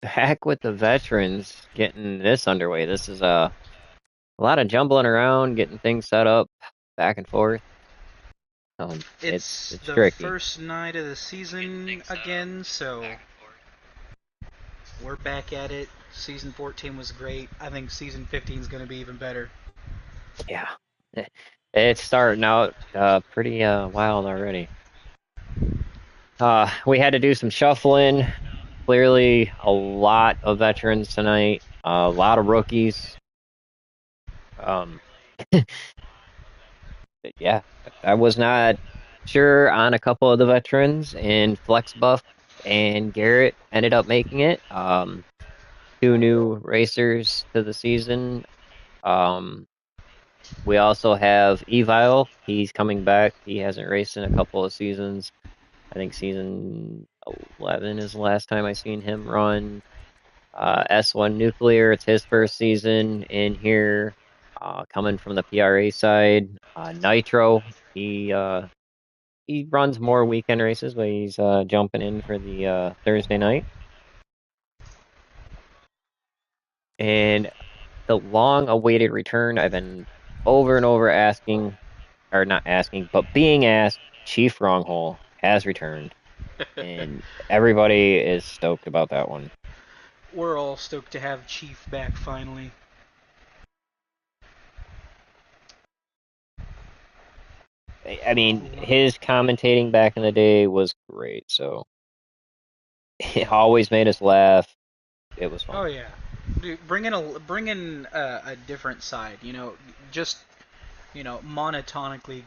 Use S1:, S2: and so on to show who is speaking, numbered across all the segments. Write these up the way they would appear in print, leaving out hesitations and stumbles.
S1: Back with the veterans getting this underway. This is a lot of jumbling around, getting things set up, back and forth.
S2: It's
S1: It's
S2: the
S1: tricky.
S2: first night of the season again, so we're back at it. Season 14 was great. I think season 15 is going to be even better.
S1: Yeah, Eh, it's starting out pretty wild already. We had to do some shuffling. Clearly, a lot of veterans tonight. A lot of rookies. Um, yeah, I was not sure on a couple of the veterans, and Flex Buff and Garrett ended up making it. Two new racers to the season. Um, we also have Evil. He's coming back. He hasn't raced in a couple of seasons. I think season 11 is the last time I seen him run. S1 Nuclear, it's his first season in here. Coming from the PRA side. Nitro, he runs more weekend races, but he's jumping in for the Thursday night. And the long-awaited return, I've been over and over asking, or not asking, but being asked, Chief Wronghole has returned, and everybody is stoked about that one.
S2: We're all stoked to have Chief back finally.
S1: I mean, his commentating back in the day was great, so it always made us laugh. It was
S2: Oh
S1: fun.
S2: yeah, dude, bring in a different side. Just monotonically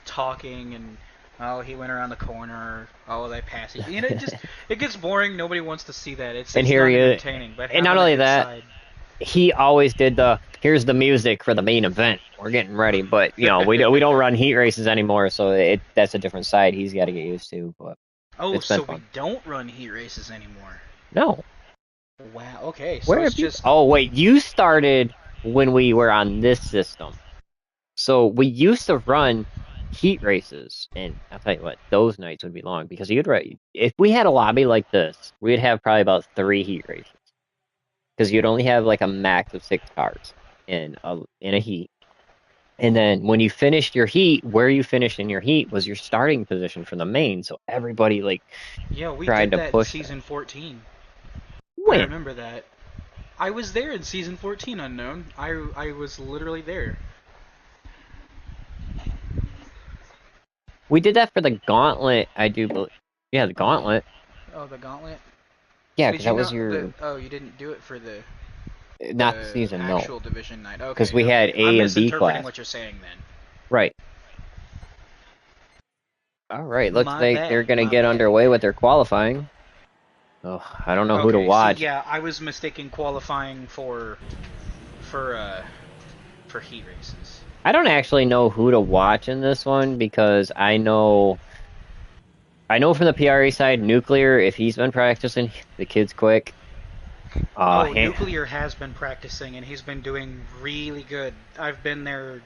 S2: talking and oh he went around the corner. Oh they passed it. It gets boring. Nobody wants to see that.
S1: And
S2: It's
S1: here
S2: not
S1: he is.
S2: entertaining. But
S1: And not
S2: having a
S1: only
S2: good
S1: that,
S2: side.
S1: he always did the here's the music for the main event. We're getting ready, but we don't run heat races anymore, so that's a different side he's got to get used to. But
S2: Oh,
S1: it's been
S2: so we
S1: fun.
S2: don't run heat races anymore.
S1: No,
S2: Wow. Okay, so
S1: where
S2: it's
S1: have you?
S2: just
S1: Oh wait, you started when we were on this system. So we used to run heat races, and I'll tell you what, those nights would be long because if we had a lobby like this, we'd have probably about 3 heat races because you'd only have like a max of 6 cars in a heat. And then when you finished your heat, where you finished in your heat was your starting position for the main. So everybody like
S2: yeah. We
S1: tried
S2: did
S1: to
S2: that in
S1: push that.
S2: season 14. I
S1: When
S2: remember that. I was there in season 14. Unknown. I was literally there.
S1: we did that for the gauntlet, I do believe. Yeah, the gauntlet.
S2: Oh, the gauntlet.
S1: Yeah,
S2: Did
S1: because
S2: you
S1: that was
S2: not
S1: your
S2: Oh, you didn't do it for
S1: not the
S2: the
S1: season, no,
S2: actual division night.
S1: because
S2: Okay,
S1: we had
S2: okay. I'm
S1: A and B
S2: misinterpreting
S1: class.
S2: what you're saying then.
S1: Right. All right. Looks
S2: My
S1: like they're
S2: bad.
S1: gonna
S2: My
S1: get
S2: bad.
S1: underway with their qualifying. Oh, I don't know who to
S2: Okay. See,
S1: watch.
S2: yeah, I was mistaken qualifying for uh for heat races.
S1: I don't actually know who to watch in this one because I know from the PRA side, Nuclear, if he's been practicing, the kid's quick.
S2: Oh,
S1: Han
S2: Nuclear has been practicing and he's been doing really good. I've been there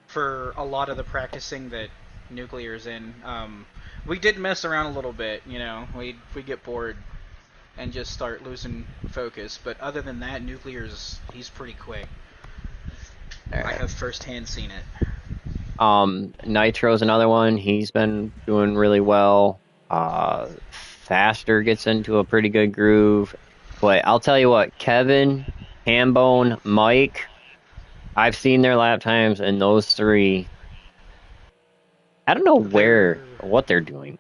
S2: for a lot of the practicing that Nuclear's in. We did mess around a little bit, we get bored and just start losing focus. But other than that, Nuclear's he's pretty quick. I have firsthand seen it.
S1: Nitro's another one. He's been doing really well. Faster gets into a pretty good groove. But I'll tell you what, Kevin, Hambone, Mike, I've seen their lap times, and those three, I don't know
S2: They're
S1: what they're doing.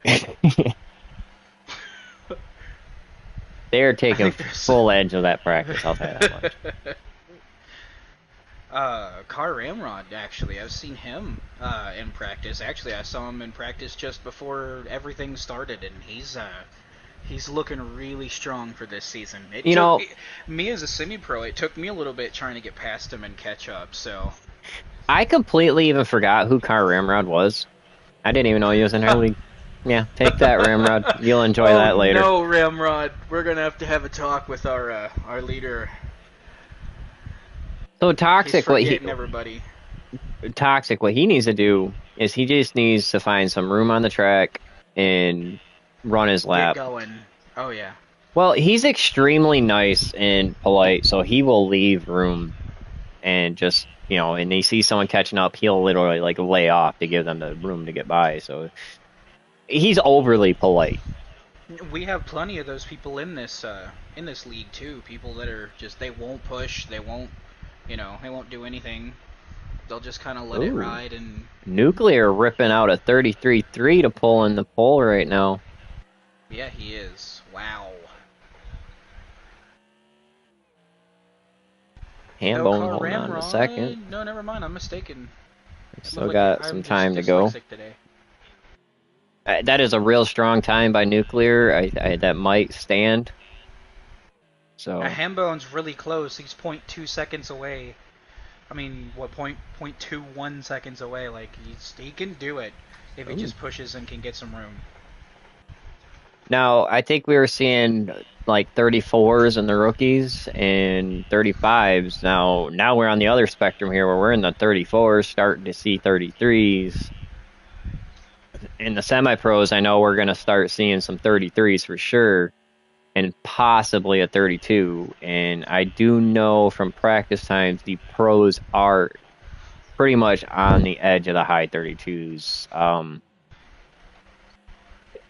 S1: They're
S2: I
S1: taking
S2: think there's
S1: full edge of that practice, I'll tell you that much.
S2: Car Ramrod, actually. I've seen him in practice. Actually, I saw him in practice just before everything started, and he's looking really strong for this season.
S1: You know,
S2: Me as a semi-pro, it took me a little bit trying to get past him and catch up. So,
S1: I completely even forgot who Car Ramrod was. I didn't even know he was in our league. Yeah, take that, Ramrod. You'll enjoy
S2: oh
S1: that later.
S2: no, Ramrod, we're gonna have a talk with our leader.
S1: So
S2: He's forgetting everybody.
S1: toxic. What he needs to do is he just needs to find some room on the track and run his
S2: Get
S1: lap.
S2: going. Oh yeah.
S1: Well, he's extremely nice and polite, so he will leave room and just, and he sees someone catching up, he'll literally like lay off to give them the room to get by. So he's overly polite.
S2: We have plenty of those people in this league too. People that are just they won't push, they won't they won't do anything. They'll just kind of let it
S1: Ooh,
S2: ride and
S1: Nuclear ripping out a 33-3 to pull in the pole right now.
S2: yeah, he is. Wow. No
S1: Hambone
S2: car
S1: holding on to second.
S2: ramrod. No, never mind. I'm mistaken. It looked
S1: Still
S2: like
S1: got some
S2: I'm just
S1: time to go.
S2: dyslexic today.
S1: That is a real strong time by Nuclear. That might stand. So,
S2: Hambone's really close. He's .2 seconds away. I mean, what .21 seconds away? Like he can do it if he
S1: ooh.
S2: just pushes and can get some room.
S1: Now, I think we were seeing like 34s in the rookies and 35s. Now we're on the other spectrum here where we're in the 34s, starting to see 33s. In the semi-pros, I know we're going to start seeing some 33s for sure and possibly a 32. And I do know from practice times the pros are pretty much on the edge of the high 32s.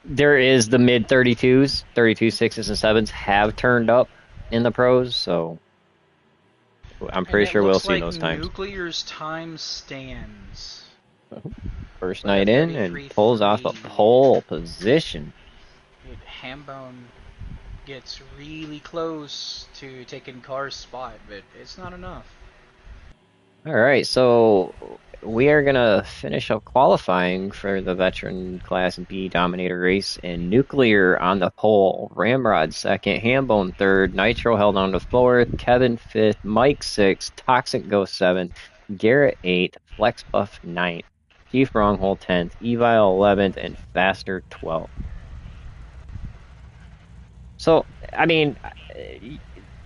S1: There is the mid 32s, 32 sixes and sevens have turned up in the pros, so I'm
S2: And
S1: pretty
S2: it
S1: sure we'll
S2: looks
S1: see
S2: like
S1: those times.
S2: Nuclear's time stands
S1: First
S2: with a
S1: night in and pulls off a
S2: 33-3.
S1: pole position.
S2: Hambone gets really close to taking Carr's spot, but it's not enough.
S1: All right, so we are gonna finish up qualifying for the veteran class B dominator race, and Nuclear on the pole, Ramrod second, Hambone third, Nitro held on to fourth, Kevin fifth, Mike sixth, Toxic Ghost seventh, Garrett eighth, Flex Buff ninth, Chief Wronghole 10th, Evil 11th, and Faster 12th. So, I mean,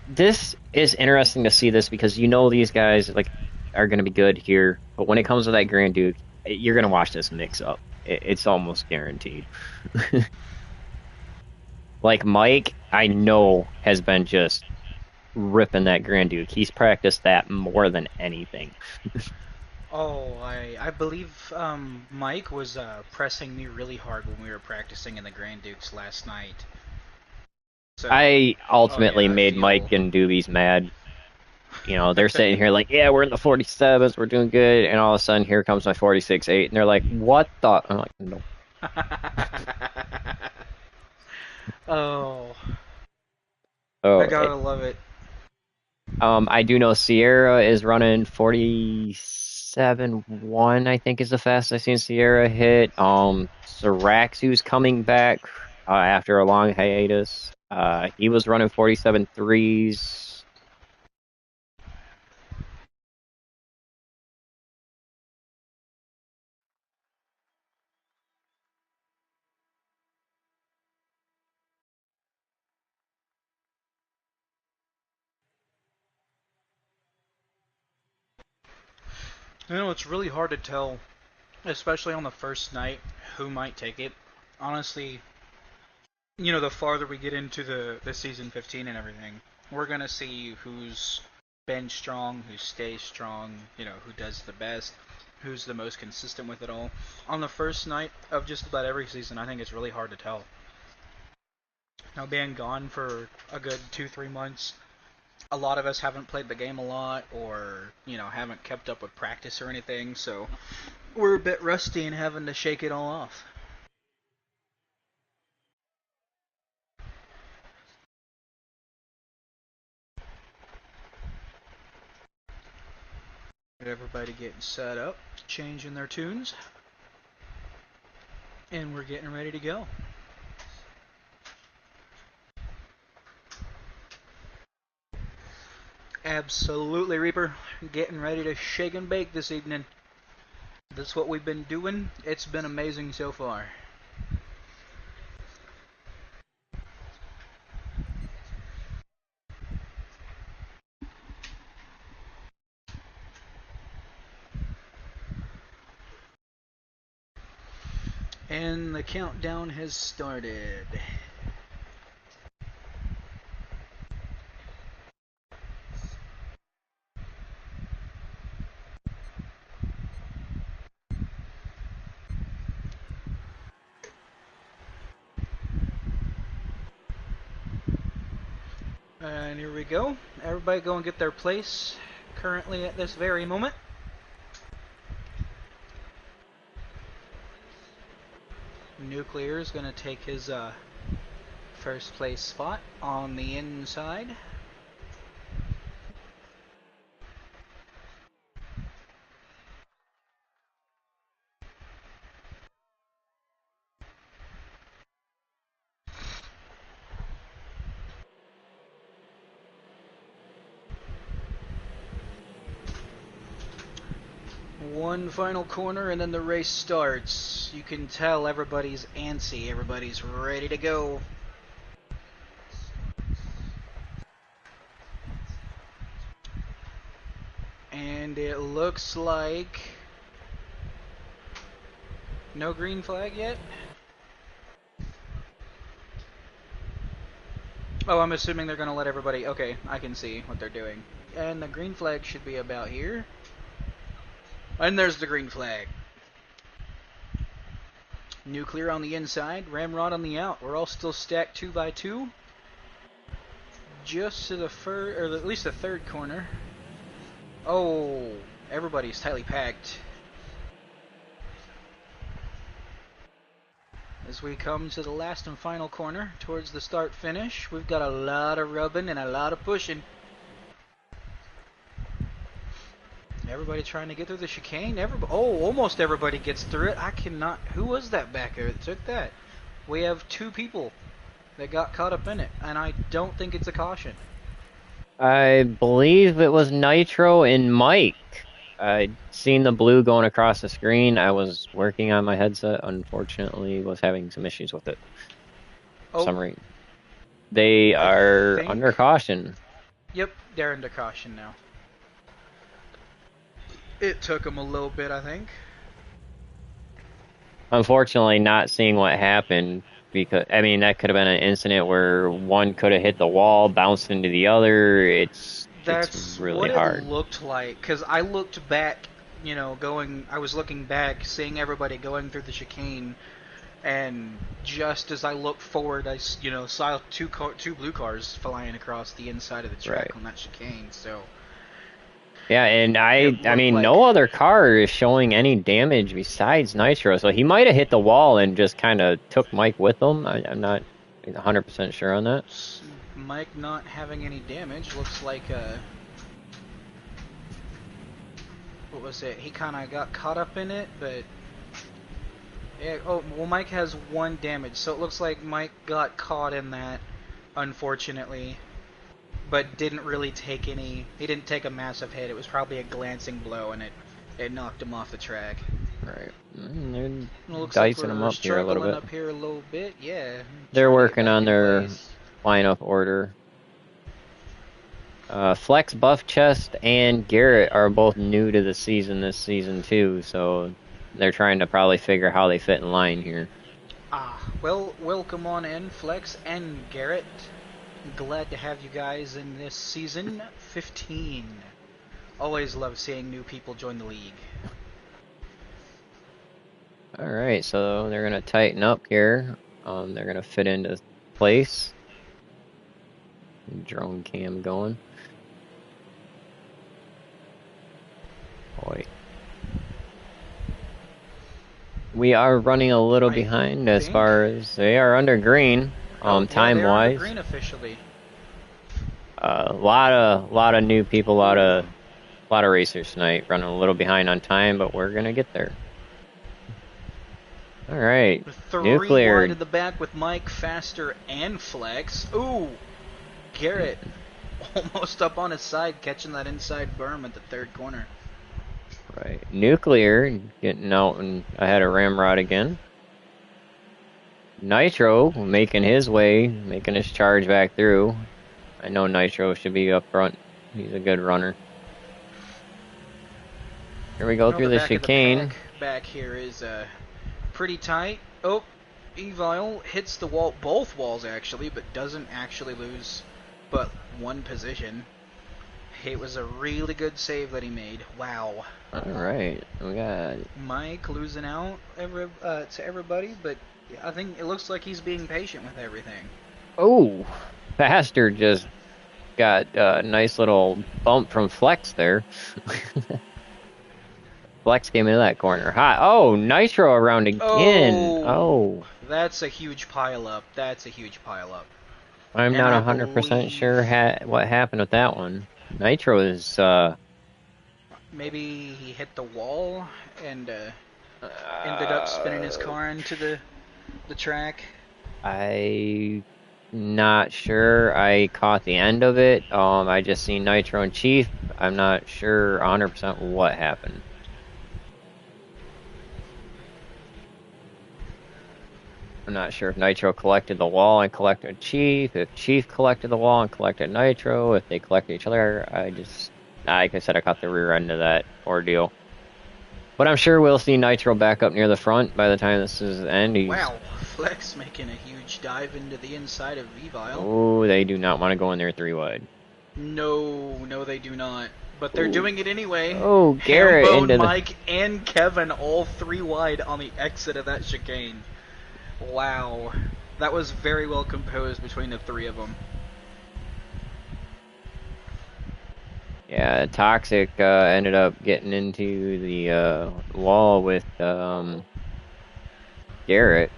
S1: this is interesting to see this because these guys like are going to be good here, but when it comes to that Grand Duke, you're going to watch this mix up. It's almost guaranteed. Like Mike, I know has been just ripping that Grand Duke. He's practiced that more than anything.
S2: Oh, I believe Mike was pressing me really hard when we were practicing in the Grand Dukes last night. So,
S1: I
S2: oh
S1: ultimately
S2: yeah, I
S1: made Mike
S2: feel.
S1: and Doobies mad. They're sitting here like, yeah, we're in the 47s, we're doing good, and all of a sudden here comes my 46-8, and they're like, what the? I'm like, no.
S2: Oh, I
S1: Oh,
S2: gotta love it.
S1: I do know Sierra is running 47-1, I think is the fastest I've seen Sierra hit. Siraxu's coming back after a long hiatus. He was running 47-3s.
S2: It's really hard to tell, especially on the first night, who might take it. Honestly, the farther we get into the season 15 and everything, we're gonna see who's been strong, who stays strong, who does the best, who's the most consistent with it all. On the first night of just about every season, I think it's really hard to tell. Now, being gone for a good 2-3 months, a lot of us haven't played the game a lot, or haven't kept up with practice or anything, so we're a bit rusty and having to shake it all off. Get everybody getting set up, changing their tunes, and we're getting ready to go. Absolutely, Reaper. Getting ready to shake and bake this evening. That's what we've been doing. It's been amazing so far. And the countdown has started. And here we go. Everybody go and get their place currently at this very moment. Nuclear is going to take his first place spot on the inside. One final corner and then the race starts. You can tell everybody's antsy, everybody's ready to go. And it looks like no green flag yet. Oh, I'm assuming they're going to let everybody... Okay, I can see what they're doing. And the green flag should be about here. And there's the green flag. Nuclear on the inside, Ramrod on the out. We're all still stacked 2 by 2. Just to the first, or at least the third corner. Oh, everybody's tightly packed. As we come to the last and final corner, towards the start finish, we've got a lot of rubbing and a lot of pushing. Everybody trying to get through the chicane. Almost everybody gets through it. I cannot... Who was that back there that took that? We have 2 people that got caught up in it, and I don't think it's a caution.
S1: I believe it was Nitro and Mike. I'd seen the blue going across the screen. I was working on my headset. Unfortunately, was having some issues with it. For some reason. They are under caution.
S2: Yep, they're under caution now. It took them a little bit, I think.
S1: Unfortunately, not seeing what happened, because, I mean, that could have been an incident where one could have hit the wall, bounced into the other. It's really hard.
S2: That's what it looked like, because I looked back, you know, I was looking back, seeing everybody going through the chicane, and just as I looked forward, I, you know, saw two blue cars flying across the inside of the track on that chicane, so...
S1: Yeah, and I mean, like... no other car is showing any damage besides Nitro, so he might have hit the wall and just kind of took Mike with him. I'm not 100% sure on that.
S2: Mike not having any damage looks like what was it? He kind of got caught up in it, but yeah. Oh, well, Mike has 1 damage, so it looks like Mike got caught in that, unfortunately. But didn't really take any... He didn't take a massive hit. It was probably a glancing blow, and it knocked him off the track.
S1: Right. They're dicing him up here a little bit.
S2: Up here a little bit, yeah.
S1: They're working on their lineup order. Flex, Buff, Chest, and Garrett are both new to the season this season, too, so they're trying to probably figure how they fit in line here.
S2: Well, welcome on in, Flex and Garrett. Glad to have you guys in this season 15. Always love seeing new people join the league.
S1: Alright, so they're going to tighten up here. They're going to fit into place. Drone cam going. Boy. We are running a little behind as far as they are under green. Time-wise,
S2: green officially.
S1: lot of new people, lot of racers tonight. Running a little behind on time, but we're gonna get there. All right, Nuclear.
S2: 3 wide to the back with Mike, Faster, and Flex. Ooh, Garrett almost up on his side, catching that inside berm at the 3rd corner.
S1: Right, Nuclear getting out and ahead of Ramrod again. Nitro making his way, making his charge back through. I know Nitro should be up front. He's a good runner. Here we go through the chicane.
S2: Back here is pretty tight. Oh, Evil hits the wall, both walls actually, but doesn't actually lose but 1 position. It was a really good save that he made. Wow.
S1: Alright, we got
S2: Mike losing out to everybody, but I think it looks like he's being patient with everything.
S1: Oh, Faster just got a nice little bump from Flex there. Flex came into that corner. Hot. Oh, Nitro around again.
S2: Oh,
S1: Oh,
S2: that's a huge pileup. That's a huge pileup.
S1: I'm
S2: And
S1: not
S2: I
S1: 100%
S2: believe
S1: sure what happened with that one. Nitro is,
S2: maybe he hit the wall and ended up spinning his
S1: uh,
S2: car into the track.
S1: I not sure. I caught the end of it. I just seen Nitro and Chief. I'm not sure 100% what happened. I'm not sure if Nitro collected the wall and collected Chief, if Chief collected the wall and collected Nitro, if they collected each other. Like I said, I caught the rear end of that ordeal. But I'm sure we'll see Nitro back up near the front by the time this is the end. He's,
S2: Wow, Flex making a huge dive into the inside of Evile.
S1: oh, they do not want to go in there 3 wide.
S2: No, no, they do not. But they're
S1: Ooh.
S2: doing it anyway.
S1: Oh, Garrett
S2: Hambone,
S1: into the.
S2: Mike, and Kevin all 3 wide on the exit of that chicane. Wow. That was very well composed between the 3 of them.
S1: Yeah, Toxic ended up getting into the wall with Garrett.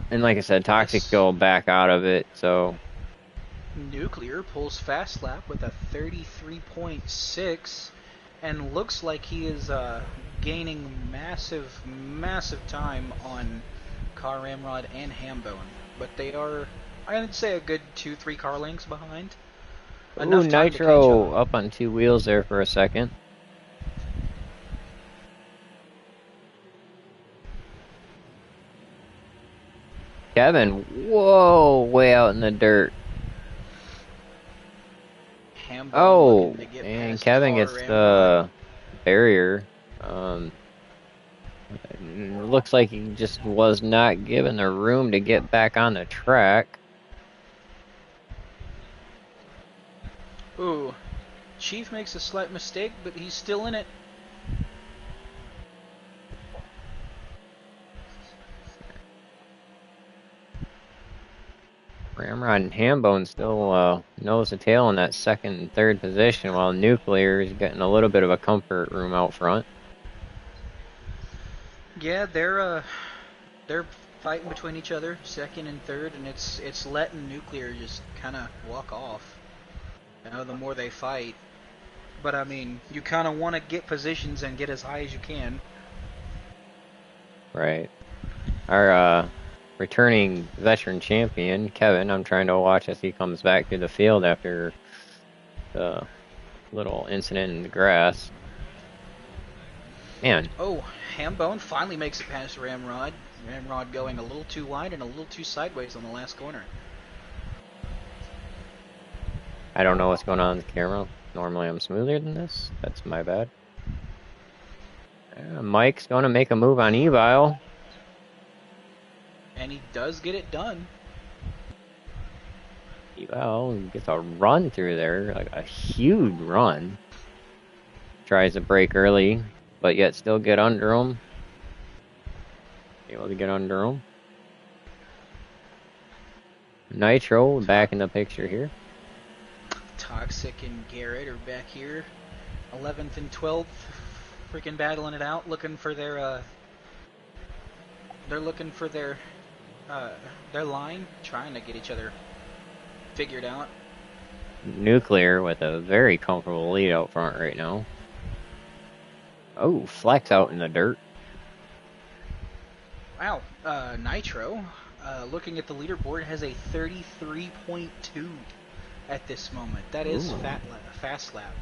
S1: And like I said, Toxic
S2: Yes.
S1: go back out of it, so
S2: Nuclear pulls fast lap with a 33.6 and looks like he is gaining massive, massive time on Car Ramrod and Hambone. But they are, I'd say, a good 2-3 car lengths behind.
S1: ooh,
S2: Enough time to catch
S1: Nitro
S2: up.
S1: up on 2 wheels there for a second. Kevin, whoa, way out in the dirt.
S2: Hambone
S1: Oh,
S2: looking to get
S1: and
S2: past
S1: Kevin
S2: Car
S1: gets
S2: Ramrod.
S1: the barrier. Um, looks like he just was not given the room to get back on the track.
S2: Ooh, Chief makes a slight mistake, but he's still in it.
S1: Ramrod and Hambone still nose to tail in that second and third position, while Nuclear is getting a little bit of a comfort room out front.
S2: Yeah, they're fighting between each other, second and third, and it's letting Nuclear just kind of walk off. You know, the more they fight, but I mean, you kind of want to get positions and get as high as you can.
S1: Right. Our returning veteran champion, Kevin, I'm trying to watch as he comes back through the field after the little incident in the grass. Man,
S2: Oh, Hambone finally makes it past Ramrod. Ramrod going a little too wide and a little too sideways on the last corner.
S1: I don't know what's going on with the camera. Normally I'm smoother than this. That's my bad. Mike's going to make a move on Evile.
S2: And he does get it done.
S1: Evile gets a run through there, like a huge run. Tries to break early, but yet still get under him. Able to get under him. Nitro back in the picture here.
S2: Toxic and Garrett are back here, 11th and 12th, freaking battling it out, looking for their they're looking for their line, trying to get each other figured out.
S1: Nuclear with a very comfortable lead out front right now. Oh, Flex out in the dirt.
S2: Wow, Nitro, looking at the leaderboard, has a 33.2 at this moment. That is fast lap.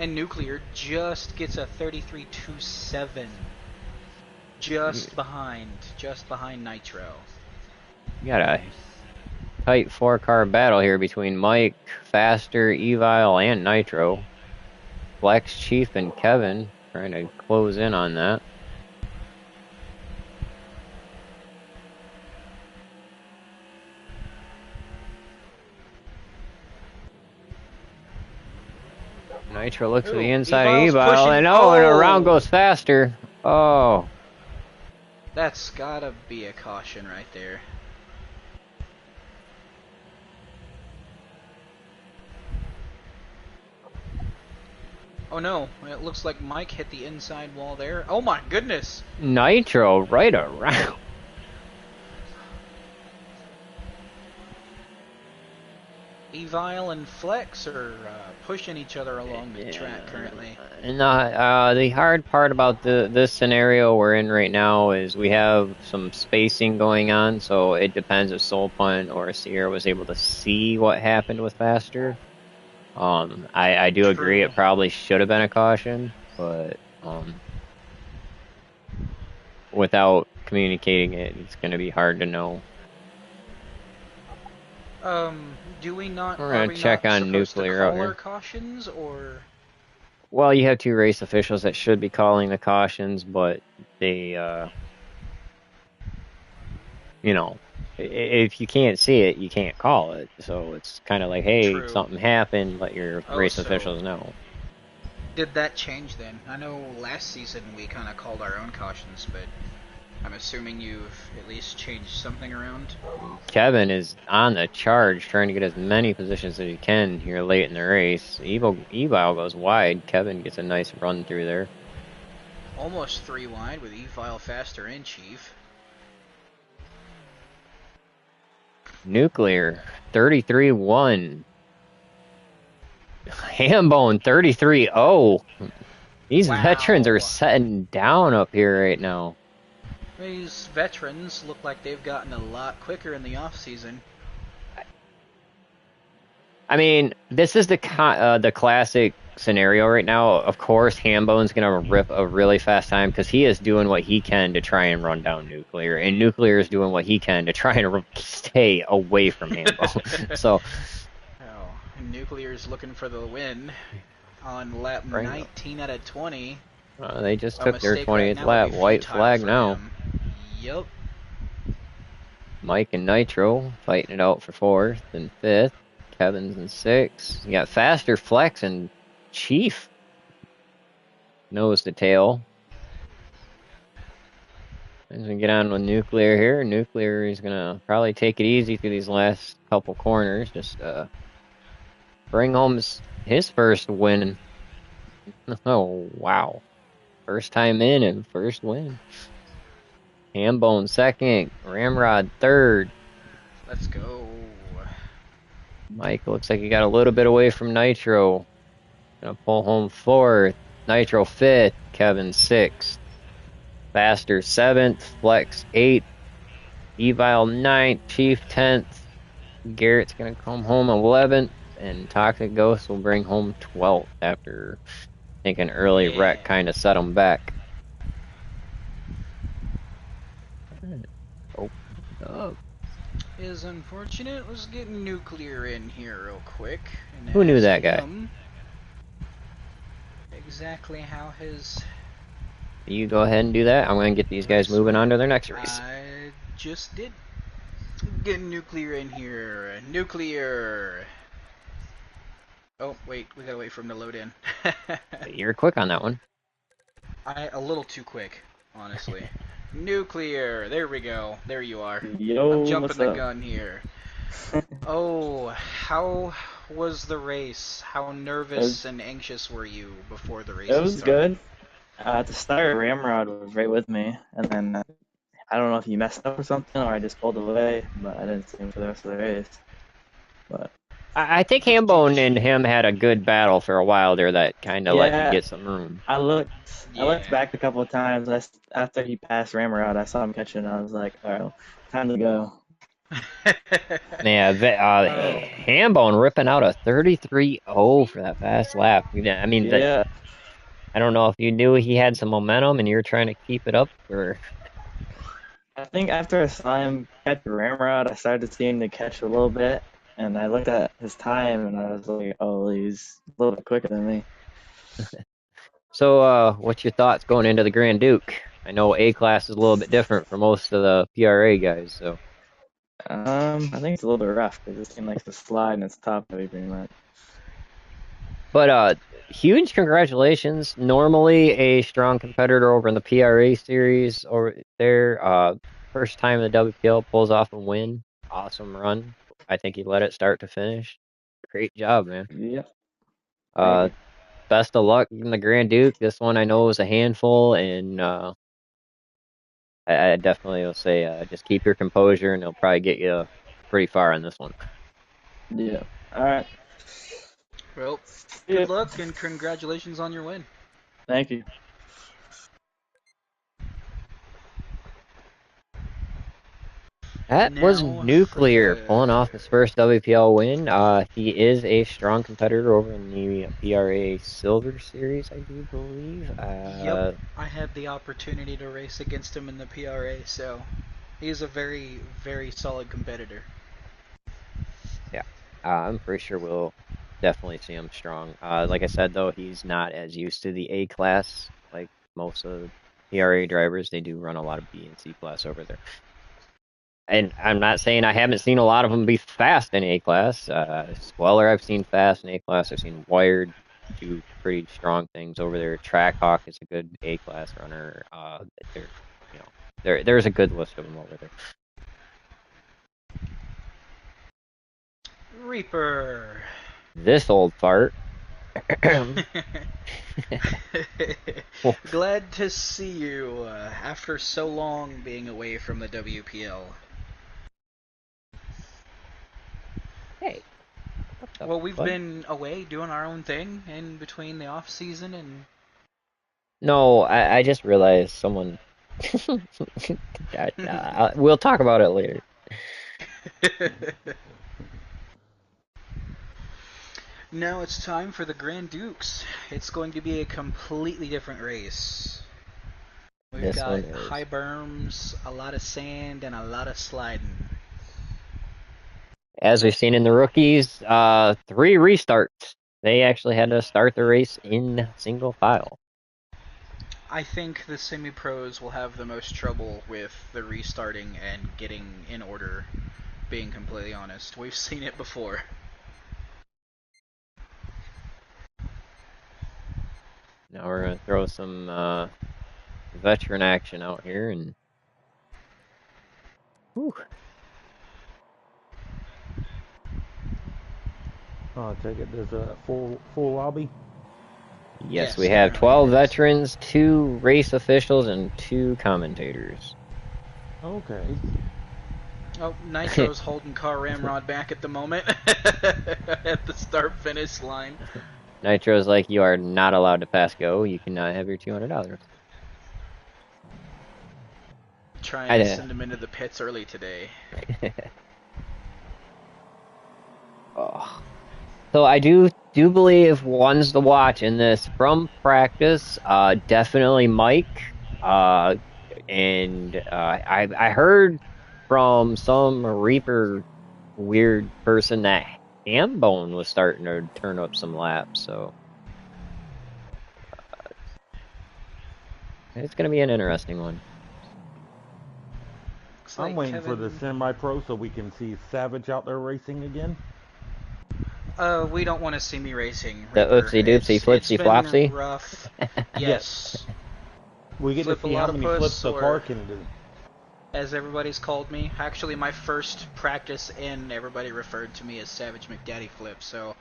S2: And Nuclear just gets a 33.27. Just behind Nitro.
S1: You got a tight 4-car battle here between Mike, Faster, Evile, and Nitro. Flex, Chief, and Kevin trying to close in on that. Nitro looks to the inside
S2: Evile's
S1: of Evile,
S2: pushing.
S1: and and around
S2: Oh!
S1: goes Faster. Oh.
S2: That's gotta be a caution right there. Oh no, it looks like Mike hit the inside wall there. Oh my goodness!
S1: Nitro right around.
S2: Evile and Flex are pushing each other along the track
S1: Yeah.
S2: currently.
S1: And the hard part about this scenario we're in right now is we have some spacing going on, so it depends if Soul Punt or Sierra was able to see what happened with Faster. I do agree
S2: True.
S1: it probably should have been a caution, but without communicating it, it's going to be hard to know.
S2: Do we not?
S1: We're
S2: Are
S1: gonna
S2: we
S1: check
S2: not
S1: on
S2: supposed to
S1: nuclear out
S2: call our
S1: here.
S2: cautions, or?
S1: Well, you have two race officials that should be calling the cautions, but they, you know, if you can't see it, you can't call it. So it's kind of like, hey,
S2: True.
S1: something happened, let your
S2: Oh,
S1: race
S2: so
S1: officials know.
S2: did that change then? I know last season we kind of called our own cautions, but I'm assuming you've at least changed something around.
S1: Kevin is on the charge, trying to get as many positions as he can here late in the race. Evil goes wide. Kevin gets a nice run through there.
S2: Almost three wide with Evile, Faster, and Chief.
S1: Nuclear 33-1. Hambone 33-0. These veterans are
S2: Wow.
S1: setting down up here right now.
S2: These veterans look like they've gotten a lot quicker in the off season.
S1: I mean, this is the classic scenario right now. Of course, Hambone's gonna rip a really fast time because he is doing what he can to try and run down Nuclear, and Nuclear is doing what he can to try and stay away from Hambone. So,
S2: Oh, Nuclear's looking for the win on lap
S1: bring up.
S2: 19 out of 20.
S1: They just
S2: A
S1: took their
S2: mistake right
S1: 20th
S2: now would be
S1: lap. White
S2: futile
S1: flag
S2: for
S1: now.
S2: him. Yup.
S1: Mike and Nitro fighting it out for fourth and fifth. Kevin's in sixth. You got Faster, Flex, and Chief nose to tail. As we get on with Nuclear here, Nuclear is gonna probably take it easy through these last couple corners. Just bring home his first win. Oh wow, first time in and first win. Hambone second, Ramrod third.
S2: Let's go.
S1: Mike looks like he got a little bit away from Nitro. Gonna pull home fourth. Nitro fifth. Kevin sixth. Faster seventh. Flex eighth. Evile ninth. Chief 10th. Garrett's gonna come home 11th. And Toxic Ghost will bring home 12th after I think an early wreck
S2: Yeah.
S1: kind of set him back. Open up.
S2: Is unfortunate. Let's get Nuclear in here real quick and
S1: Who knew
S2: ask
S1: that guy?
S2: him exactly how his.
S1: You go ahead and do that. I'm gonna get these guys
S2: Race
S1: moving on
S2: went.
S1: to their next race.
S2: I just did. Get Nuclear in here. Nuclear. Oh, wait. We gotta wait for him to load in.
S1: You're quick on that one.
S2: A little too quick, honestly. Nuclear. There we go. There you are. I'm
S3: Yo,
S2: jumping
S3: what's
S2: the
S3: up?
S2: gun here. Oh, how was the race? How
S3: It was,
S2: nervous and anxious were you before the
S3: it
S2: races
S3: was
S2: started?
S3: good. At the start, Ramrod was right with me, and then I don't know if he messed up or something, or I just pulled away, but I didn't see him for the rest of the race. But
S1: I think Hambone and him had a good battle for a while there that kind of let you
S3: yeah,
S1: get some room.
S3: I looked
S2: Yeah.
S3: back a couple of times. After he passed Ramrod, I saw him catching, and I was like, all right, time to go.
S1: Yeah,
S2: Oh,
S1: Hambone ripping out a 33-0 for that fast lap. I mean,
S3: Yeah,
S1: I don't know if you knew he had some momentum and you're trying to keep it up, or
S3: I think after I saw him catch Ramrod, I started seeing him to catch a little bit, and I looked at his time, and I was like, oh, he's a little bit quicker than me.
S1: so. What's your thoughts going into the Grand Duke? I know A class is a little bit different for most of the PRA guys, so.
S3: I think it's a little bit rough because this team likes to slide and it's top heavy pretty much.
S1: But huge congratulations. Normally a strong competitor over in the PRA series over there. First time the WPL pulls off a win. Awesome run. I think he let it start to finish. Great job, man.
S3: Yeah, thank
S1: Uh,
S3: you.
S1: best of luck in the Grand Duke. This one I know was a handful, and I definitely will say just keep your composure, and it'll probably get you pretty far on this one.
S3: Yeah. All right.
S2: Well,
S3: Yeah.
S2: good luck and congratulations on your win.
S3: Thank you.
S1: That was
S2: Now for
S1: Nuclear
S2: the
S1: pulling off his first WPL win. He is a strong competitor over in the PRA Silver Series, I do believe.
S2: Yep, I had the opportunity to race against him in the PRA, so he's a very, very solid competitor.
S1: Yeah, I'm pretty sure we'll definitely see him strong. Like I said, though, he's not as used to the A class like most of the PRA drivers. They do run a lot of B and C class over there. And I'm not saying I haven't seen a lot of them be fast in A class. Sweller, I've seen fast in A class. I've seen Wired do pretty strong things over there. Trackhawk is a good A class runner. There, you know, there's a good list of them over there.
S2: Reaper.
S1: This old fart.
S2: Glad to see you after so long being away from the WPL.
S1: Hey, what's up,
S2: Well, we've
S1: bud?
S2: been away doing our own thing in between the off season and
S1: No, I just realized someone. We'll talk about it later.
S2: now it's time for the Grand Dukes. It's going to be a completely different race. We've
S1: This
S2: got
S1: one is.
S2: high berms, a lot of sand, and a lot of sliding.
S1: As we've seen in the rookies, 3 restarts. They actually had to start the race in single file.
S2: I think the semi-pros will have the most trouble with the restarting and getting in order, being completely honest. We've seen it before.
S1: Now we're gonna throw some veteran action out here, and whew,
S4: Take it. There's a full lobby.
S1: yes,
S2: Yes,
S1: we have
S2: currently it
S1: 12
S2: is.
S1: veterans, 2 race officials, and 2 commentators.
S4: Okay.
S2: Oh, Nitro's holding Car Ramrod back at the moment at the start-finish line.
S1: Nitro's like, you are not allowed to pass go. You cannot have your $200.
S2: Trying to
S1: I
S2: send him into the pits early today.
S1: oh. So I do believe one's to watch in this from practice. Definitely Mike. Uh, and I heard from some Reaper weird person that Hambone was starting to turn up some laps. So it's gonna be an interesting one.
S2: Looks
S4: I'm
S2: like
S4: waiting for the
S2: Kevin.
S4: semi-pro so we can see Savage out there racing again.
S2: We don't want to see me racing,
S1: The
S2: Reaper.
S1: oopsie doopsie
S2: It's
S1: flipsy
S2: been
S1: flopsy.
S2: rough.
S4: Yes.
S2: Yes.
S4: We get to
S2: Flip a
S4: see how
S2: lot of
S4: many flips
S2: puss,
S4: the car
S2: or
S4: can do.
S2: as everybody's called me. Actually, my first practice in, everybody referred to me as Savage McDaddy Flip, so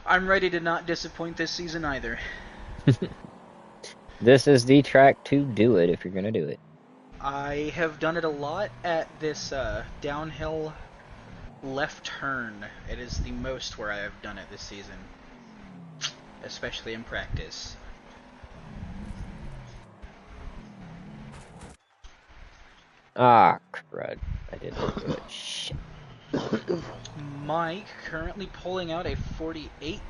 S2: I'm ready to not disappoint this season either.
S1: This is the track to do it if you're gonna do it.
S2: I have done it a lot at this downhill left turn. It is the most where I have done it this season, especially in practice.
S1: Ah, crud. I did not do it. Shit.
S2: Mike currently pulling out a 48.8.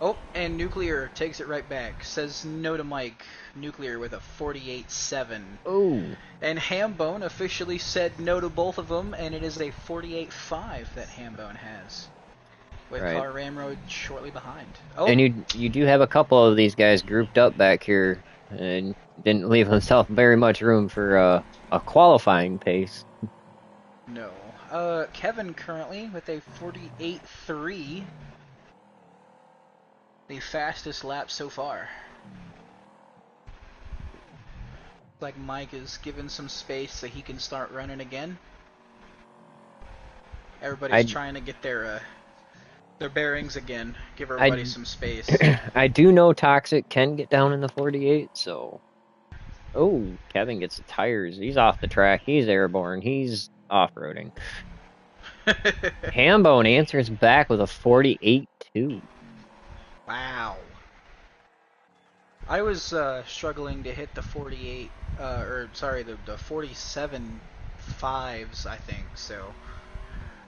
S2: Oh, and Nuclear takes it right back. Says no to Mike. Nuclear with a 48.7.
S1: Oh.
S2: And Hambone officially said no to both of them, and it is a 48.5 that Hambone has. With
S1: Right.
S2: Car Ramrod shortly behind. Oh,
S1: And you do have a couple of these guys grouped up back here, and didn't leave himself very much room for a qualifying pace.
S2: no. Kevin currently with a 48.3. The fastest lap so far. Like Mike is given some space so he can start running again. Everybody's trying to get their Their bearings again. Give everybody some space.
S1: I do know Toxic can get down in the 48, so. Oh, Kevin gets the tires. He's off the track. He's airborne. He's off-roading. Hambone answers back with a 48-2.
S2: Wow. I was struggling to hit the 48, the 47 fives, I think, so.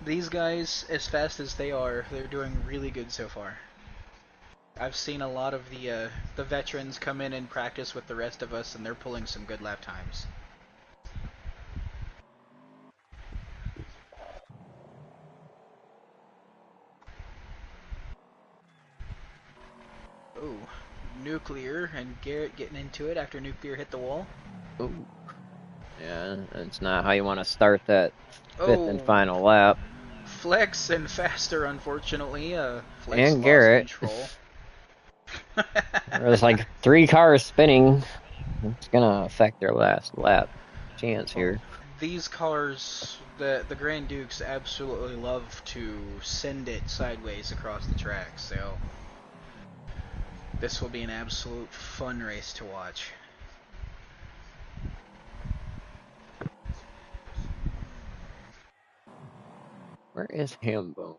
S2: These guys, as fast as they are, they're doing really good so far. I've seen a lot of the veterans come in and practice with the rest of us, and they're pulling some good lap times. Oh, Nuclear and Garrett getting into it after Nuclear hit the wall.
S1: Ooh. Yeah, that's not how you want to start that fifth and final lap.
S2: Flex and Faster, unfortunately. Flex
S1: and
S2: lost
S1: Garrett.
S2: control.
S1: There's like 3 cars spinning. It's gonna affect their last lap chance here.
S2: These cars, the Grand Dukes absolutely love to send it sideways across the track, so this will be an absolute fun race to watch.
S1: Where is Hambone?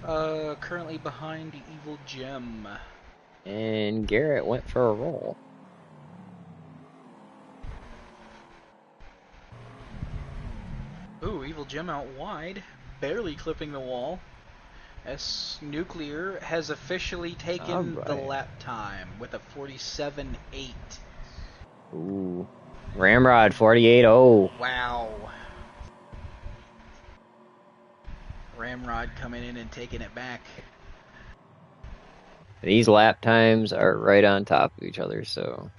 S2: Currently behind the Evil Gem.
S1: And Garrett went for a roll.
S2: Ooh, Evil Gem out wide, barely clipping the wall. As Nuclear has officially taken the lap time with a 47.8.
S1: Ooh. Ramrod 48.0.
S2: Wow. Ramrod coming in and taking it back.
S1: These lap times are right on top of each other, so.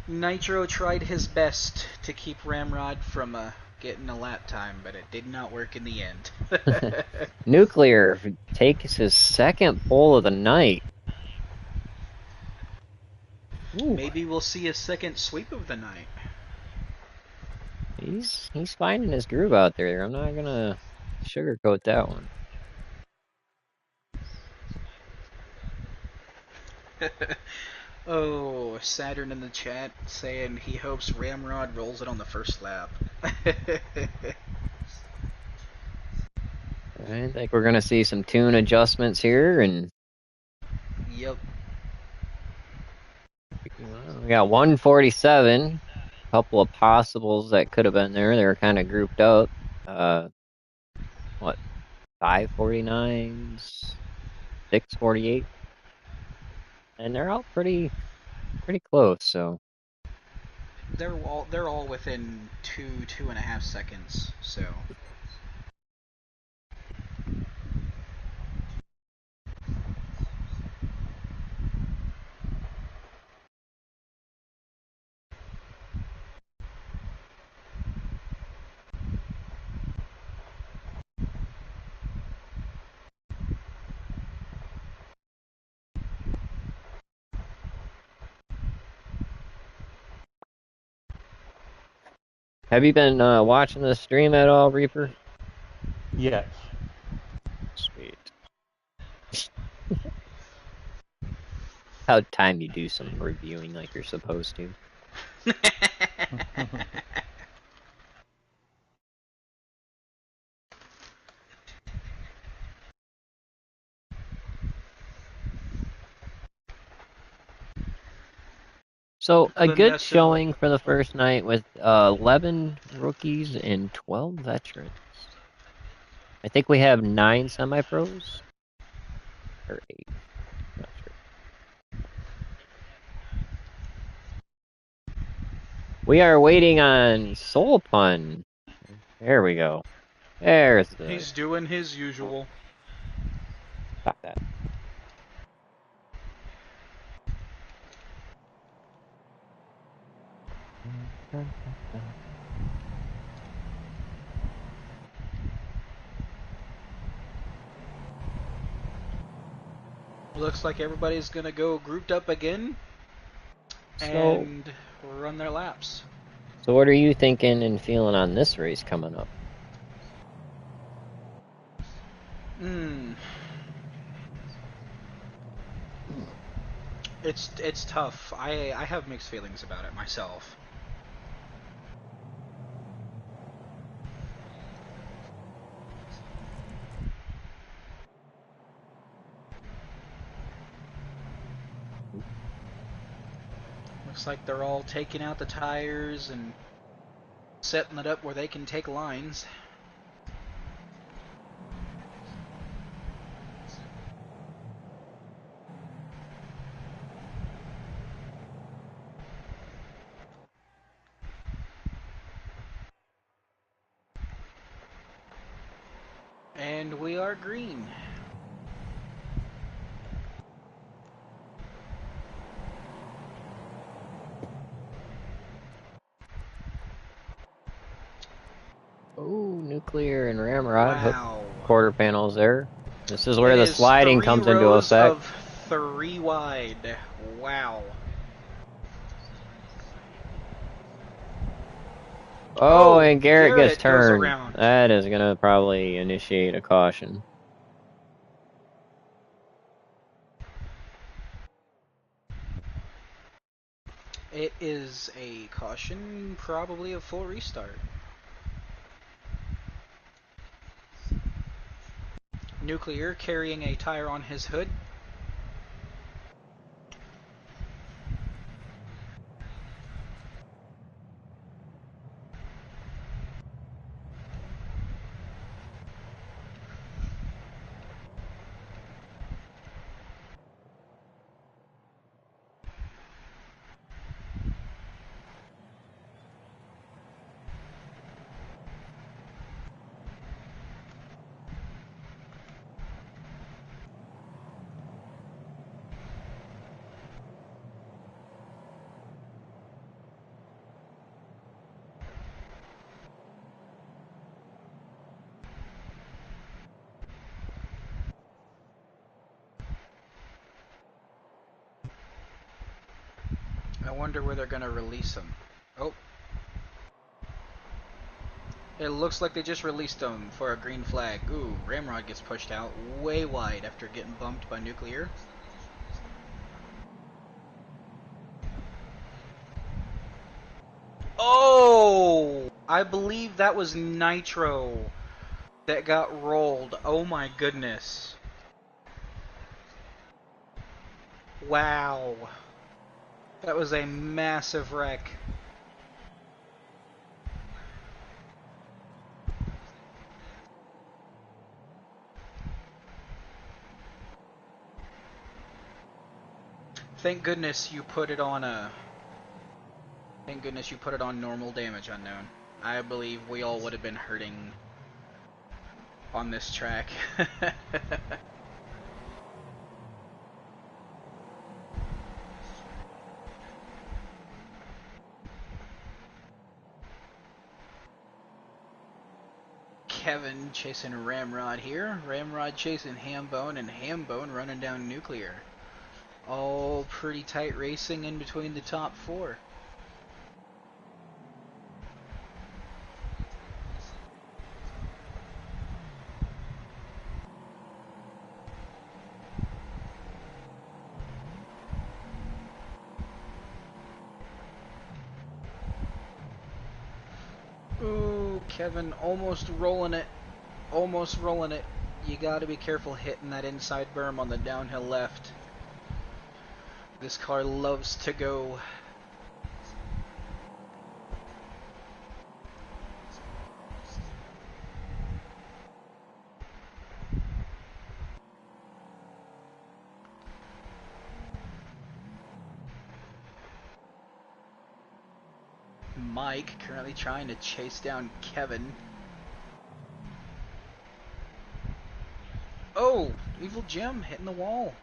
S2: Nitro tried his best to keep Ramrod from getting a lap time, but it did not work in the end.
S1: Nuclear takes his second pole of the night. Ooh.
S2: Maybe we'll see a second sweep of the night.
S1: He's finding his groove out there. I'm not gonna sugarcoat that one.
S2: Oh, Saturn in the chat saying he hopes Ramrod rolls it on the first lap.
S1: I think we're gonna see some tune adjustments here, and
S2: Yep.
S1: we got 147. A couple of possibles that could have been there. They were kind of grouped up. What? 549s, 648, and they're all pretty close. So
S2: They're all within 2.5 seconds. So.
S1: have you been watching the stream at all, Reaper?
S4: Yes.
S1: Sweet. About time you do some reviewing like you're supposed to. So a good showing for the first night with 11 rookies and 12 veterans. I think we have 9 semi-pros or 8. Not sure. We are waiting on Soul Pun. There we go. There's the.
S2: He's doing his usual.
S1: Stop that.
S2: Looks like everybody's gonna go grouped up again and run their laps.
S1: So what are you thinking and feeling on this race coming up?
S2: Hmm. It's tough. I have mixed feelings about it myself. Looks like they're all taking out the tires and setting it up where they can take lines. And we are green.
S1: Oh, nuclear and ramrod hook
S2: Wow.
S1: quarter panels there. This is where
S2: It
S1: the
S2: is
S1: sliding
S2: 3
S1: comes into
S2: rows
S1: effect.
S2: of 3 wide. Wow.
S1: Oh, and Garrett gets
S2: Garrett goes
S1: turned.
S2: around.
S1: That is gonna probably initiate a caution.
S2: It is a caution, probably a full restart. Nuclear carrying a tire on his hood. I wonder where they're going to release him. Oh. It looks like they just released him for a green flag. Ooh, Ramrod gets pushed out way wide after getting bumped by Nuclear. Oh! I believe that was Nitro that got rolled. Oh my goodness. Wow. That was a massive wreck. Thank goodness you put it on Thank goodness you put it on normal damage unknown. I believe we all would have been hurting on this track. Kevin chasing Ramrod here. Ramrod chasing Hambone, and Hambone running down Nuclear. All pretty tight racing in between the top 4. Ooh, Kevin almost rolling it. Almost rolling it. You gotta be careful hitting that inside berm on the downhill left. This car loves to go. Mike currently trying to chase down Kevin. Oh, Evil Jim hitting the wall.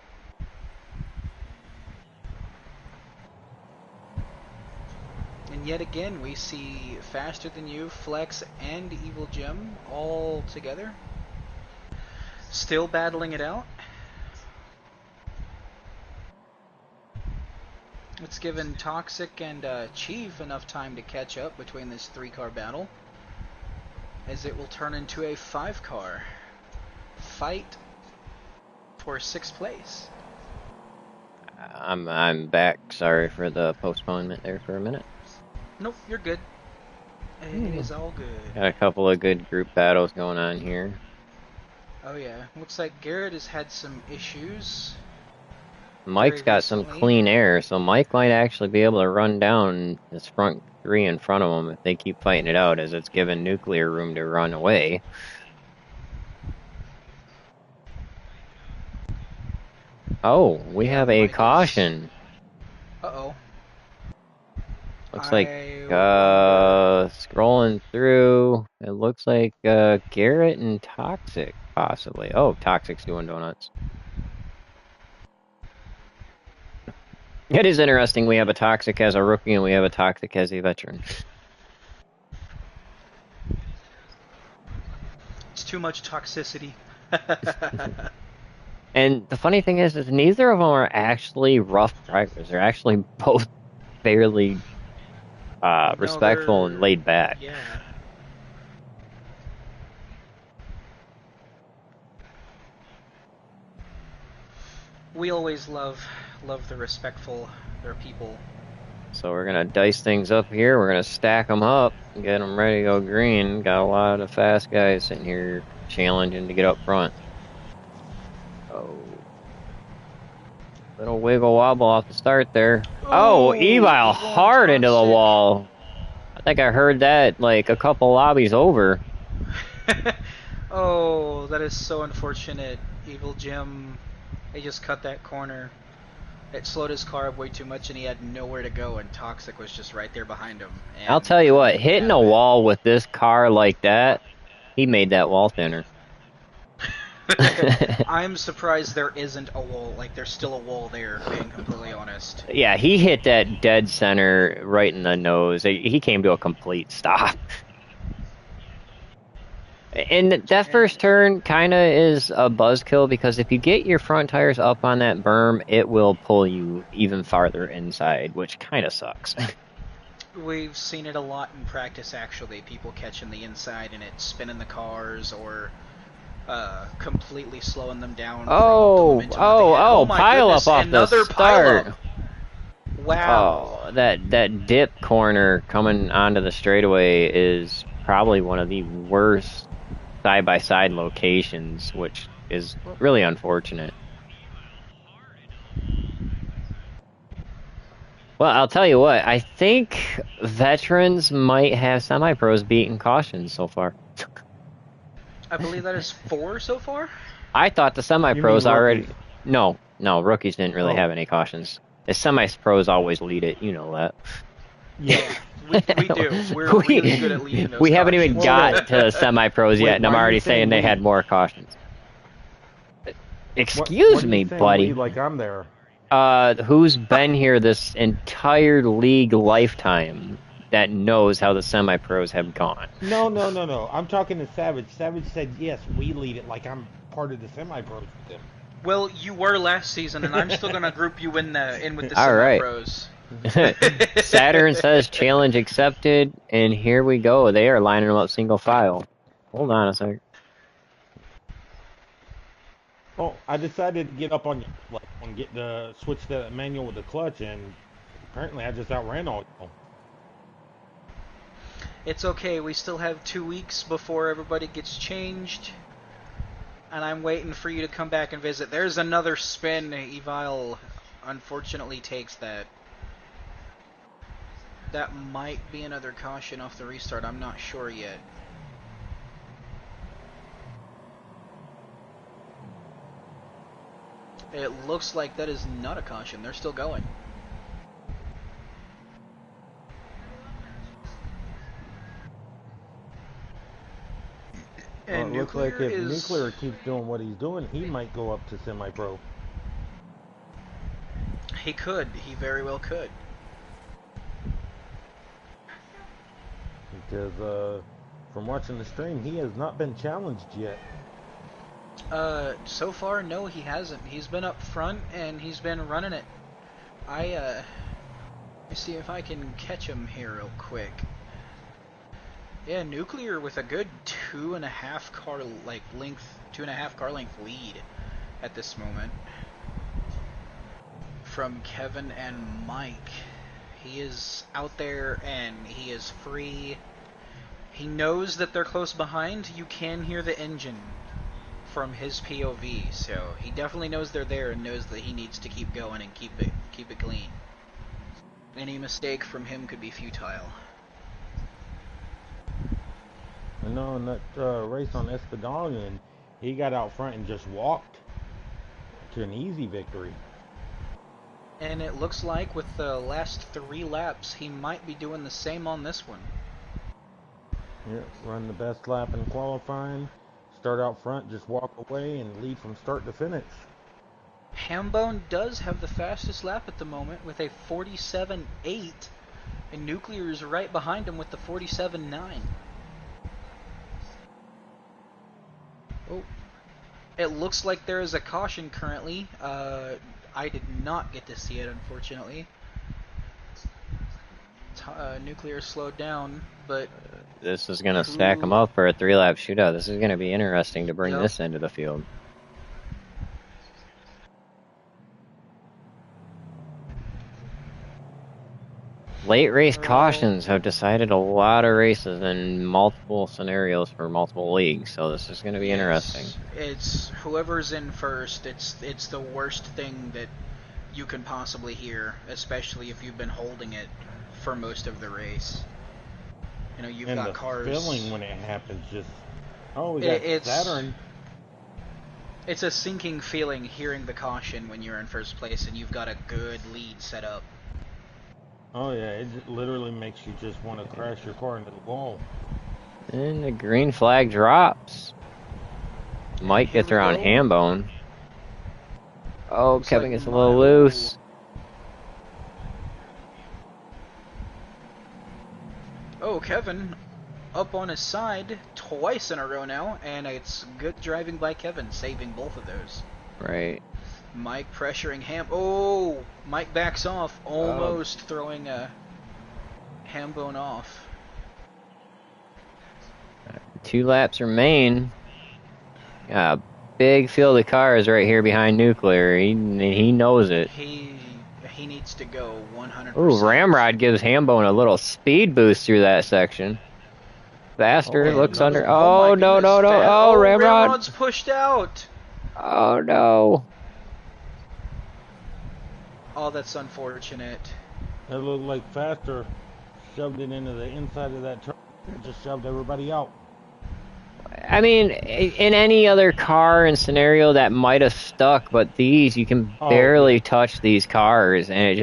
S2: And yet again, we see Faster Than You, Flex, and Evil Jim all together. Still battling it out. It's given Toxic and Chief enough time to catch up between this 3-car battle, as it will turn into a 5-car. fight for 6th place.
S1: I'm back. Sorry for the postponement there for a minute.
S2: Nope, you're good. It is all good.
S1: Got a couple of good group battles going on here.
S2: Oh yeah, looks like Garrett has had some issues.
S1: Mike's got some clean air, so Mike might actually be able to run down this front three in front of him if they keep fighting it out, as it's given Nuclear room to run away. Oh, we have a caution.
S2: Uh-oh.
S1: Looks like, scrolling through, it looks like Garrett and Toxic, possibly. Oh, Toxic's doing donuts. It is interesting, we have a Toxic as a rookie and we have a Toxic as a veteran.
S2: It's too much toxicity.
S1: And the funny thing is neither of them are actually rough drivers. They're actually both fairly respectful and laid back.
S2: Yeah. We always love the respectful people.
S1: So we're gonna dice things up here. We're gonna stack them up and get them ready to go green. Got a lot of fast guys sitting here challenging to get up front. Oh, little wiggle wobble off the start there. Oh, Evil hard into the wall. I think I heard that like a couple lobbies over.
S2: Oh, that is so unfortunate. Evil Jim, he just cut that corner. It slowed his car up way too much and he had nowhere to go, and Toxic was just right there behind him. And
S1: I'll tell you what, hitting a wall with this car like that, he made that wall thinner.
S2: I'm surprised there isn't a wall, like there's still a wall there, being completely honest.
S1: Yeah, he hit that dead center right in the nose. He came to a complete stop. And that first turn kind of is a buzzkill, because if you get your front tires up on that berm, it will pull you even farther inside, which kind of sucks.
S2: We've seen it a lot in practice, actually. People catching the inside and it spinning the cars, or completely slowing them down.
S1: Pile up off the start.
S2: Wow.
S1: Oh, that dip corner coming onto the straightaway is probably one of the worst side-by-side locations, which is really unfortunate. Well, I'll tell you what, I think veterans might have semi-pros beating cautions so far.
S2: I believe that is 4 so far?
S1: I thought the semi-pros already... No, rookies didn't really have any cautions. The semi-pros always lead it, you know that.
S2: Yeah, we do. We're really good at leading those.
S1: We haven't even got to semi-pros yet, and I'm already saying they had more cautions. Excuse me, buddy.
S4: Like I'm there.
S1: Who's been here this entire league lifetime that knows how the semi-pros have gone?
S4: No. I'm talking to Savage. Savage said, yes, we lead it like I'm part of the semi-pros with them.
S2: Well, you were last season, and I'm still going to group you in with the
S1: All right.
S2: semi-pros.
S1: Saturn says challenge accepted, and here we go. They are lining them up single file. Hold on a second.
S4: Oh, I decided to get up on get the switch the manual with the clutch, and apparently I just outran all.
S2: It's okay. We still have 2 weeks before everybody gets changed, and I'm waiting for you to come back and visit. There's another spin. Evil unfortunately takes that. That might be another caution off the restart. I'm not sure yet. It looks like that is not a caution. They're still going. And
S4: it looks like if
S2: is...
S4: Nuclear keeps doing what he's doing, he might go up to semi-pro.
S2: He could. He very well could.
S4: Because from watching the stream, he has not been challenged yet.
S2: So far, no, he hasn't. He's been up front and he's been running it. Let me see if I can catch him here real quick. Yeah, Nuclear with a good 2.5 car length 2.5 car length lead at this moment from Kevin and Mike. He is out there and he is free. He knows that they're close behind. You can hear the engine from his POV, so he definitely knows they're there and knows that he needs to keep going and keep it clean. Any mistake from him could be futile.
S4: I know in that race on Espadon, he got out front and just walked to an easy victory.
S2: And it looks like with the last 3 laps, he might be doing the same on this one.
S4: Yeah, run the best lap in qualifying, start out front, just walk away, and lead from start to finish.
S2: Hambone does have the fastest lap at the moment with a 47.8, and Nuclear is right behind him with the 47.9. Oh, it looks like there is a caution currently. I did not get to see it, unfortunately. Nuclear slowed down, but
S1: This is going to stack them up for a 3-lap shootout. This is going to be interesting to bring
S2: Yep.
S1: this into the field. Late race cautions have decided a lot of races in multiple scenarios for multiple leagues, so this is going to be interesting.
S2: It's whoever's in first. It's the worst thing that you can possibly hear, especially if you've been holding it for most of the race. You know, you've
S4: And
S2: got
S4: the
S2: cars.
S4: feeling when it happens, just we got Saturn.
S2: It's a sinking feeling hearing the caution when you're in first place and you've got a good lead set up.
S4: Oh yeah, it literally makes you just want to crash your car into the wall.
S1: And the green flag drops. Mike gets around Hambone. Oh, Kevin gets a little loose.
S2: Oh, Kevin up on his side twice in a row now, and it's good driving by Kevin, saving both of those.
S1: Right.
S2: Mike pressuring Oh, Mike backs off, almost throwing a Hambone off.
S1: 2 laps remain. Got a big field of cars right here behind Nuclear. He knows it.
S2: He needs to go 100%.
S1: Ooh, Ramrod gives Hambone a little speed boost through that section. Faster, looks under. Oh, no. Oh, Ramrod.
S2: Ramrod's pushed out.
S1: Oh, no.
S2: Oh, that's unfortunate.
S4: That looked like Faster shoved it into the inside of that truck and just shoved everybody out.
S1: I mean, in any other car and scenario that might have stuck, but these, you can barely touch these cars, and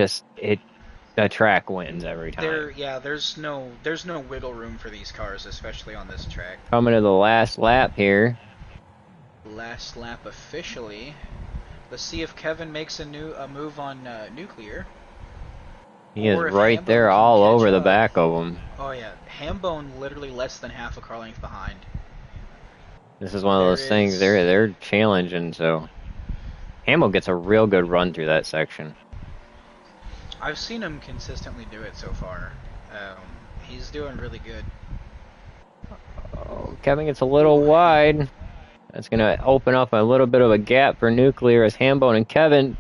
S1: the track wins every time.
S2: There's no wiggle room for these cars, especially on this track.
S1: Coming to the last lap here.
S2: Last lap officially. Let's see if Kevin makes a move on Nuclear.
S1: He is right there all over the back of him.
S2: Oh yeah, Hambone literally less than half a car length behind.
S1: This is one of those things, they're challenging, so Hambone gets a real good run through that section.
S2: I've seen him consistently do it so far. He's doing really good.
S1: Oh, Kevin gets a little wide. That's going to open up a little bit of a gap for Nuclear as Hambone and Kevin.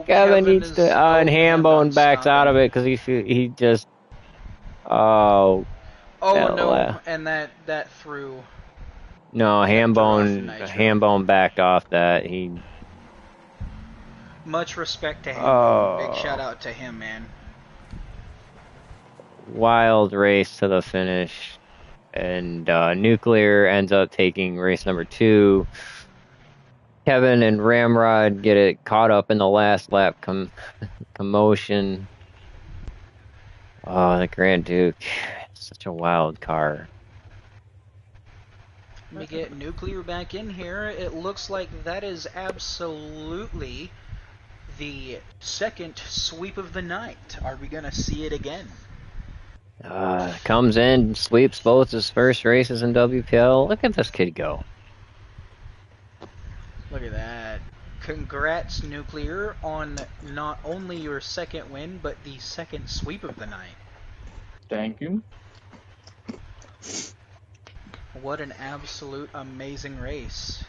S1: Kevin needs to, and Hambone backs out of it because he just,
S2: no, and that threw.
S1: No, Hambone backed off that.
S2: Much respect to Hambone. Big shout out to him, man.
S1: Wild race to the finish. And Nuclear ends up taking race number 2. Kevin and Ramrod get it caught up in the last lap commotion. Oh, the Grand Duke. Such a wild car.
S2: Let me get Nuclear back in here. It looks like that is absolutely the second sweep of the night. Are we going to see it again?
S1: Comes in, sweeps both his first races in WPL. Look at this kid go.
S2: Look at that. Congrats, Nuclear, on not only your second win, but the second sweep of the night.
S3: Thank you.
S2: What an absolute amazing race.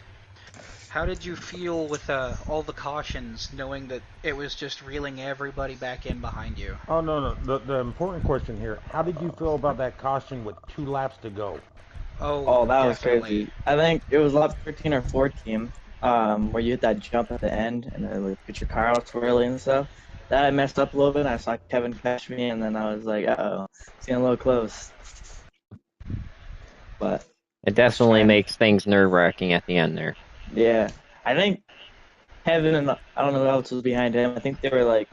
S2: How did you feel with all the cautions, knowing that it was just reeling everybody back in behind you?
S4: Oh no, no. The important question here: how did you feel about that caution with 2 laps to go?
S2: Oh,
S3: Oh, that was
S2: definitely.
S3: crazy. I think it was lap 13 or 14, where you hit that jump at the end and then like get your car out swirling and stuff. That I messed up a little bit. I saw Kevin catch me, and then I was like, uh-oh, it's getting a little close. But
S1: It
S3: I was
S1: definitely
S3: trying.
S1: makes things nerve-wracking at the end there.
S3: Yeah, I think Kevin and I don't know who else was behind him. I think they were like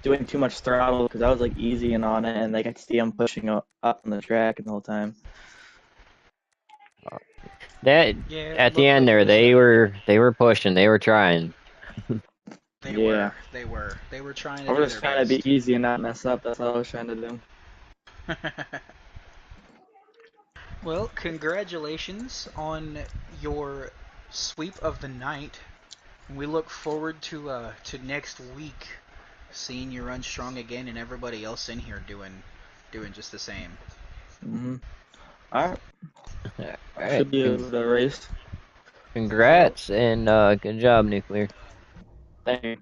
S3: doing too much throttle because I was like easy and on it, and they could see him pushing up on the track the whole time.
S1: That
S2: Yeah, it
S1: at the
S2: looked
S1: end
S2: like it
S1: there,
S2: was
S1: they were pushing, they were trying.
S2: they
S3: Yeah,
S2: were. They were. They were trying
S3: I
S2: to do
S3: was
S2: their
S3: just trying to be
S2: best.
S3: easy and not mess up. That's all I was trying to do.
S2: Well, congratulations on your sweep of the night. We look forward to next week seeing you run strong again and everybody else in here doing just the same.
S3: Hmm. All right,
S1: All
S3: I
S1: right,
S3: should be able to race.
S2: Well,
S1: congrats and good job, Nuclear.
S3: Thank you.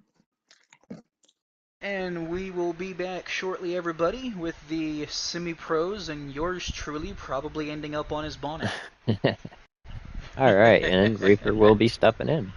S2: and we will be back shortly, everybody, with the semi-pros and yours truly probably ending up on his bonnet.
S1: All right, and Reaper will be stepping in.